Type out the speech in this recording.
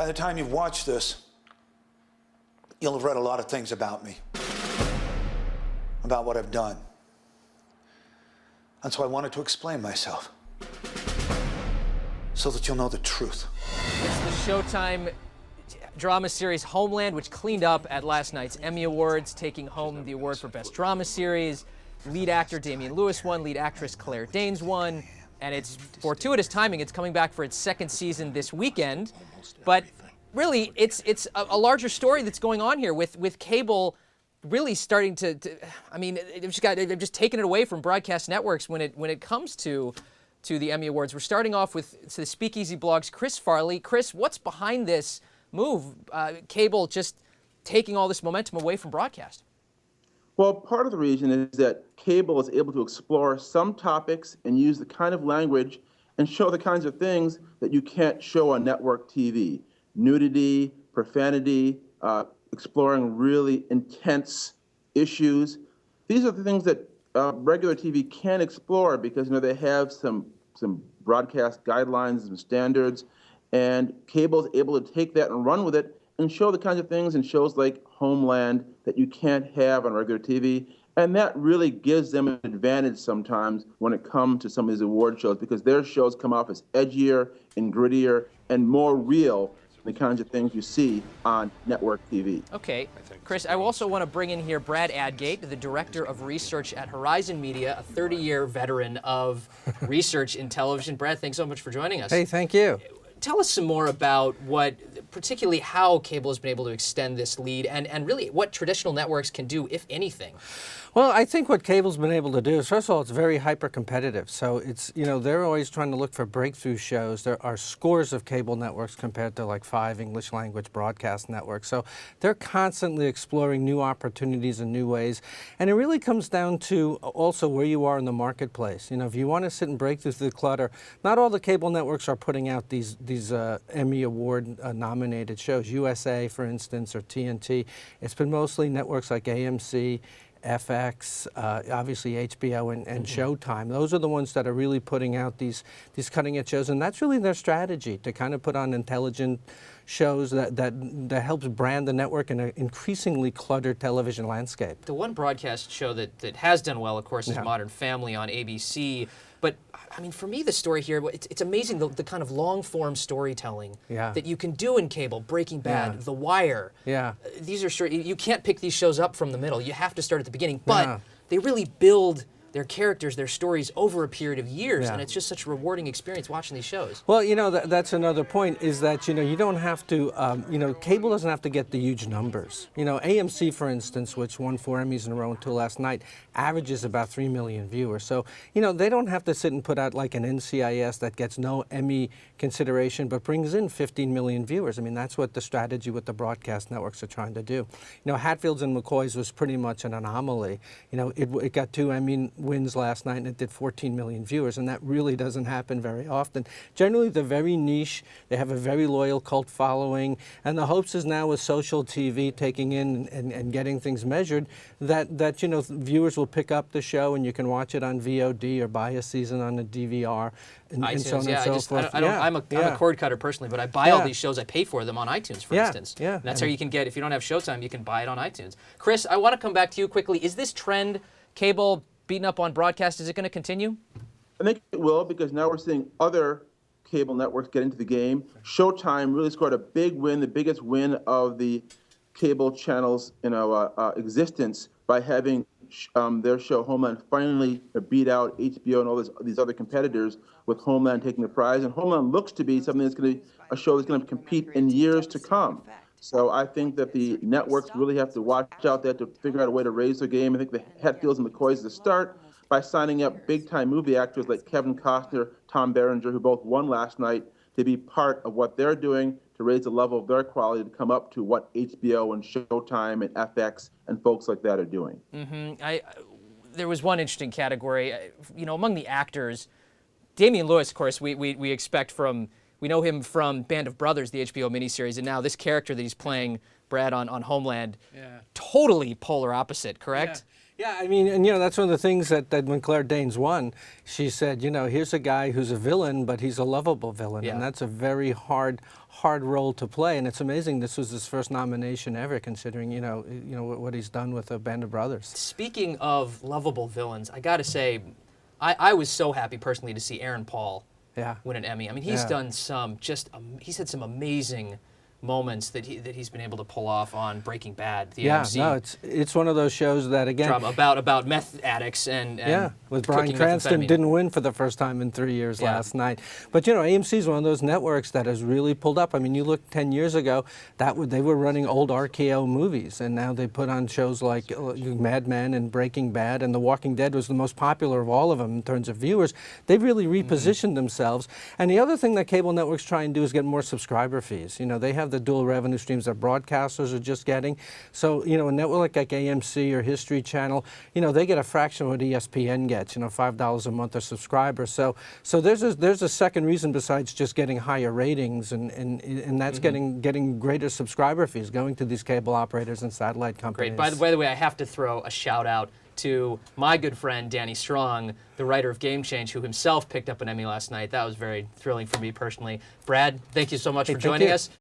By the time you've watched this, you'll have read a lot of things about me, about what I've done. And so I wanted to explain myself, so that you'll know the truth. It's the Showtime drama series Homeland, which cleaned up at last night's Emmy Awards, taking home the award for Best Drama Series. Lead actor Damian Lewis won, lead actress Claire Danes won, and it's fortuitous timing. It's coming back for its second season this weekend. But really, it's a larger story that's going on here with cable really starting to I mean, they've just taken it away from broadcast networks when it comes to the Emmy Awards. We're starting off with the Speakeasy Blog's Chris Farley. Chris, what's behind this move? Cable just taking all this momentum away from broadcast. Well, part of the reason is that cable is able to explore some topics and use the kind of language and show the kinds of things that you can't show on network TV. Nudity, profanity, exploring really intense issues. These are the things that regular TV can't explore because they have some broadcast guidelines and standards, and cable is able to take that and run with it and show the kinds of things in shows like Homeland that you can't have on regular TV. And that really gives them an advantage sometimes when it comes to some of these award shows, because their shows come off as edgier and grittier and more real than the kinds of things you see on network TV. Okay, Chris, I also want to bring in here Brad Adgate, the Director of Research at Horizon Media, a 30-year veteran of research in television. Brad, thanks so much for joining us. Hey, thank you. Tell us some more about particularly how cable has been able to extend this lead and really what traditional networks can do, if anything. Well, I think what cable's been able to do is, first of all, it's very hyper-competitive. So it's, they're always trying to look for breakthrough shows. There are scores of cable networks compared to like 5 English language broadcast networks. So they're constantly exploring new opportunities and new ways. And it really comes down to also where you are in the marketplace. If you want to sit and break through the clutter, not all the cable networks are putting out these Emmy Award nominated shows. USA, for instance, or TNT. It's been mostly networks like AMC, FX, obviously HBO and Showtime. Those are the ones that are really putting out these cutting-edge shows, and that's really their strategy, to kind of put on intelligent shows that helps brand the network in an increasingly cluttered television landscape. The one broadcast show that has done well, of course, is Modern Family on ABC. But, I mean, for me, the story here, it's amazing the kind of long-form storytelling that you can do in cable. Breaking Bad, The Wire. These are short. You can't pick these shows up from the middle. You have to start at the beginning. But they really build their characters, their stories over a period of years, and it's just such a rewarding experience watching these shows. Well, that's another point, is that, you don't have to, cable doesn't have to get the huge numbers. AMC, for instance, which won 4 Emmys in a row until last night, averages about 3 million viewers. So, they don't have to sit and put out like an NCIS that gets no Emmy consideration, but brings in 15 million viewers. I mean, that's what the strategy with the broadcast networks are trying to do. Hatfields and McCoys was pretty much an anomaly. It got 2 Emmy wins last night, and it did 14 million viewers, and that really doesn't happen very often. Generally, they're very niche. They have a very loyal cult following, and the hopes is now with social TV taking in and getting things measured that viewers will pick up the show and you can watch it on VOD or buy a season on a DVR and so on and so forth. I'm a cord cutter personally, but I buy all these shows. I pay for them on iTunes, for instance. And that's how you can get, if you don't have Showtime, you can buy it on iTunes. Chris, I want to come back to you quickly. Is this trend, cable beaten up on broadcast, is it going to continue? I think it will, because now we're seeing other cable networks get into the game. Showtime really scored a big win, the biggest win of the cable channels' existence, by having their show Homeland finally beat out HBO and all these other competitors, with Homeland taking the prize. And Homeland looks to be something that's going to be a show that's going to compete in years to come. So I think that the networks really have to watch out there to figure out a way to raise their game. I think the Hatfields and McCoys is the start by signing up big-time movie actors like Kevin Costner, Tom Berenger, who both won last night, to be part of what they're doing to raise the level of their quality to come up to what HBO and Showtime and FX and folks like that are doing. There was one interesting category, among the actors. Damian Lewis, of course, we expect from. We know him from Band of Brothers, the HBO miniseries, and now this character that he's playing, Brad, on Homeland, totally polar opposite, correct? Yeah, I mean, and that's one of the things that when Claire Danes won, she said, here's a guy who's a villain, but he's a lovable villain, Yeah. and that's a very hard role to play. And it's amazing this was his first nomination ever, considering what he's done with a Band of Brothers. Speaking of lovable villains, I got to say, I was so happy personally to see Aaron Paul win an Emmy. I mean, he's done he's had some amazing moments that he's been able to pull off on Breaking Bad, the AMC no, it's one of those shows that, again, drama about meth addicts and with Bryan Cranston didn't win for the first time in 3 years last night. But AMC is one of those networks that has really pulled up. I mean, you look 10 years ago, they were running old RKO movies, and now they put on shows like Mad Men and Breaking Bad, and The Walking Dead was the most popular of all of them in terms of viewers. They've really repositioned themselves. And the other thing that cable networks try and do is get more subscriber fees. They have the dual revenue streams that broadcasters are just getting. So, a network like AMC or History Channel, they get a fraction of what ESPN gets, $5 a month a subscriber. So there's a second reason besides just getting higher ratings, and that's getting greater subscriber fees going to these cable operators and satellite companies. Great. By the way, I have to throw a shout out to my good friend Danny Strong, the writer of Game Change, who himself picked up an Emmy last night. That was very thrilling for me personally. Brad, thank you so much for joining us.